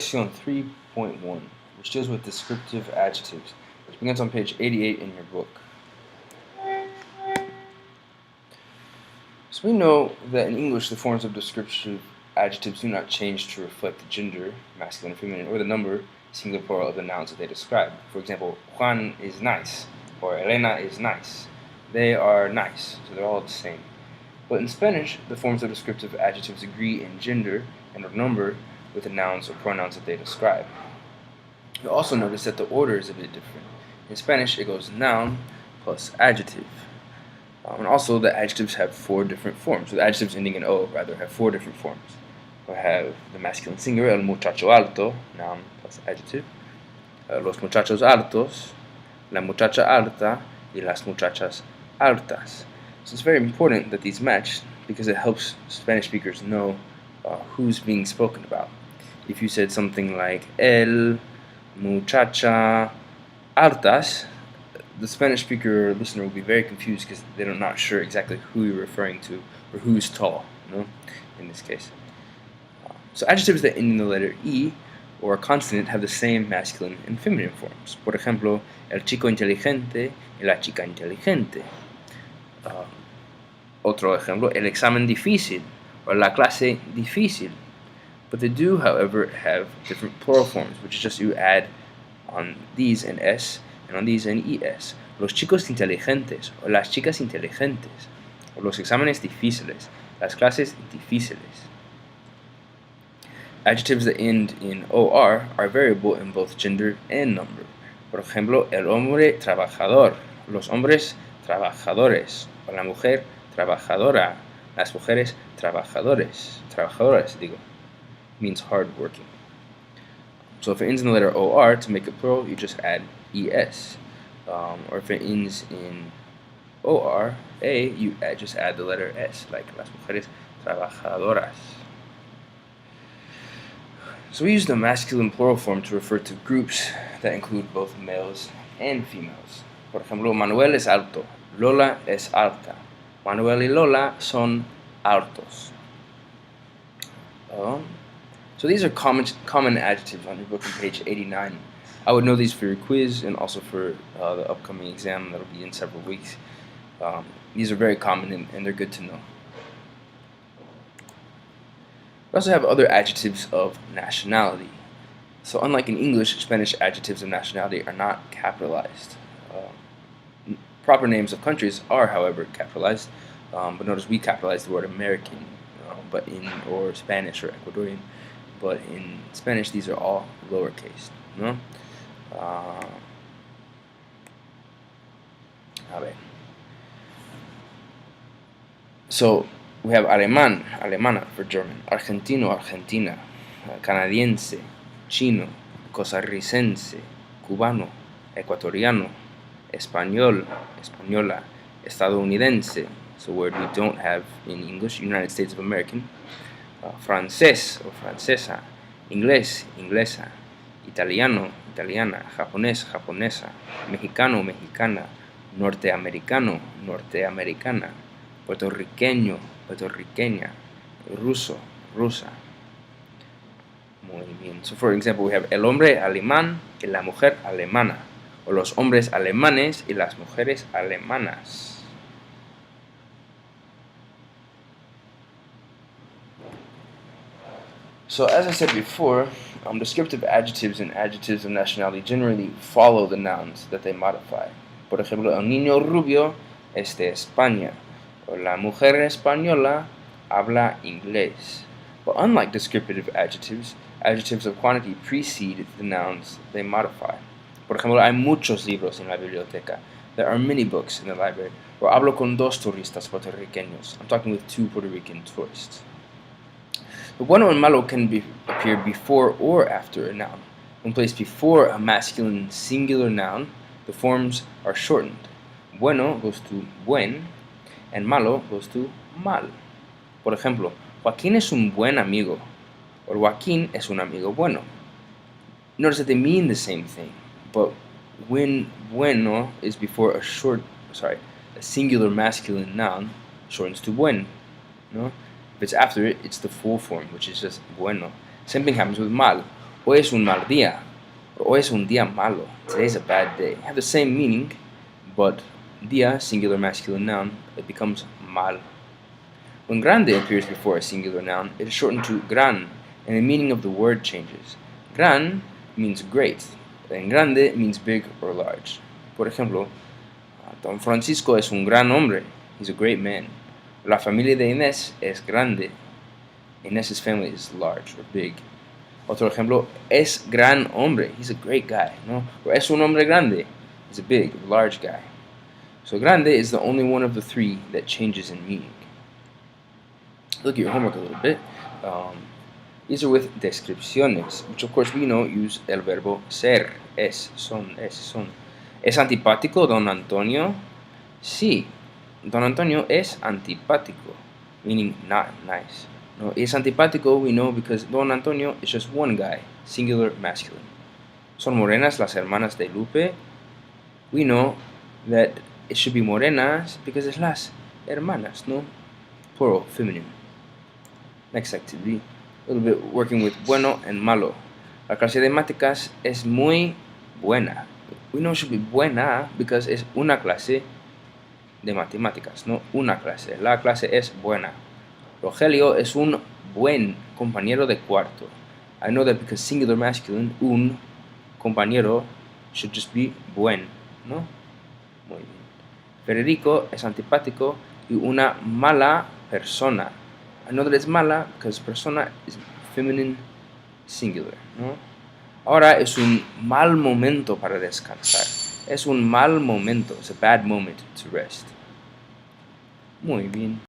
Section 3.1, which deals with descriptive adjectives, which begins on page 88 in your book. So we know that in English the forms of descriptive adjectives do not change to reflect the gender, masculine and feminine, or the number, singular plural, of the nouns that they describe. For example, Juan is nice, or Elena is nice. They are nice, so they're all the same. But in Spanish, the forms of descriptive adjectives agree in gender and or number with the nouns or pronouns that they describe. You'll also notice that the order is a bit different. In Spanish, it goes noun plus adjective. And also, the adjectives have four different forms. So the adjectives ending in O, rather, have four different forms. We have the masculine singular, el muchacho alto, noun plus adjective. Los muchachos altos, la muchacha alta, y las muchachas altas. So it's very important that these match because it helps Spanish speakers know who's being spoken about. If you said something like el muchacha altas, the Spanish speaker or listener will be very confused because they're not sure exactly who you're referring to or who's tall, in this case. So adjectives that end in the letter E or a consonant have the same masculine and feminine forms. Por ejemplo, el chico inteligente y la chica inteligente. Otro ejemplo, el examen difícil or la clase difícil. But they do, however, have different plural forms, which is just you add on these an S and on these an ES. Los chicos inteligentes o las chicas inteligentes. O los exámenes difíciles, las clases difíciles. Adjectives that end in OR are variable in both gender and number. Por ejemplo, el hombre trabajador, los hombres trabajadores, o la mujer trabajadora, las mujeres trabajadoras, means hard working. So if it ends in the letter OR, to make it plural, you just add ES. Or if it ends in ORA, you just add the letter S, like las mujeres trabajadoras. So we use the masculine plural form to refer to groups that include both males and females. Por ejemplo, Manuel es alto, Lola es alta. Manuel y Lola son altos. So these are common adjectives on your book on page 89. I would know these for your quiz and also for the upcoming exam that will be in several weeks. These are very common and they're good to know. We also have other adjectives of nationality. So unlike in English, Spanish adjectives of nationality are not capitalized. Proper names of countries are, however, capitalized. But notice we capitalize the word American, or Spanish or Ecuadorian. But in Spanish, these are all lowercase. So we have alemán, alemana for German, argentino, argentina, canadiense, chino, costarricense, cubano, ecuatoriano, español, española, estadounidense. It's a word we don't have in English, United States of America. Francés o francesa, inglés, inglesa, italiano, italiana, japonés, japonesa, mexicano, mexicana, norteamericano, norteamericana, puertorriqueño, puertorriqueña, ruso, rusa. Muy bien. So for example, we have el hombre alemán y la mujer alemana, o los hombres alemanes y las mujeres alemanas. So as I said before, descriptive adjectives and adjectives of nationality generally follow the nouns that they modify. Por ejemplo, el niño rubio es de España, o la mujer española habla inglés. But unlike descriptive adjectives, adjectives of quantity precede the nouns they modify. Por ejemplo, hay muchos libros en la biblioteca. There are many books in the library. Or hablo con dos turistas puertorriqueños. I'm talking with two Puerto Rican tourists. The bueno and malo can appear before or after a noun. When placed before a masculine singular noun, the forms are shortened. Bueno goes to buen, and malo goes to mal. Por ejemplo, Joaquín es un buen amigo, or Joaquín es un amigo bueno. Notice that they mean the same thing, but when bueno is before a singular masculine noun, shortens to buen. If it's after it, it's the full form, which is just bueno. Same thing happens with mal. Hoy es un mal día. Or hoy es un día malo. Today's a bad day. Have the same meaning, but día, singular masculine noun, it becomes mal. When grande appears before a singular noun, it is shortened to gran, and the meaning of the word changes. Gran means great, and grande means big or large. Por ejemplo, Don Francisco es un gran hombre. He's a great man. La familia de Inés es grande. Inés's family is large or big. Otro ejemplo, es gran hombre. He's a great guy, no? Or es un hombre grande. He's a big, large guy. So grande is the only one of the three that changes in meaning. Look at your homework a little bit. These are with descripciones, which of course we know use el verbo ser, es, son. ¿Es antipático Don Antonio? Sí, Don Antonio es antipático, meaning not nice. No, es antipático we know because Don Antonio is just one guy, singular masculine. ¿Son morenas las hermanas de Lupe? We know that it should be morenas because it's las hermanas, no? Plural, feminine. Next activity, a little bit working with bueno and malo. La clase de matemáticas es muy buena. We know it should be buena because es una clase de matemáticas, no una clase. La clase es buena. Rogelio es un buen compañero de cuarto. I know that because singular masculine, un compañero should just be buen, ¿no? Muy bien. Federico es antipático y una mala persona. I know that it's mala because persona is feminine singular, ¿no? Ahora es un mal momento para descansar. Es un mal momento. It's a bad moment to rest. Muy bien.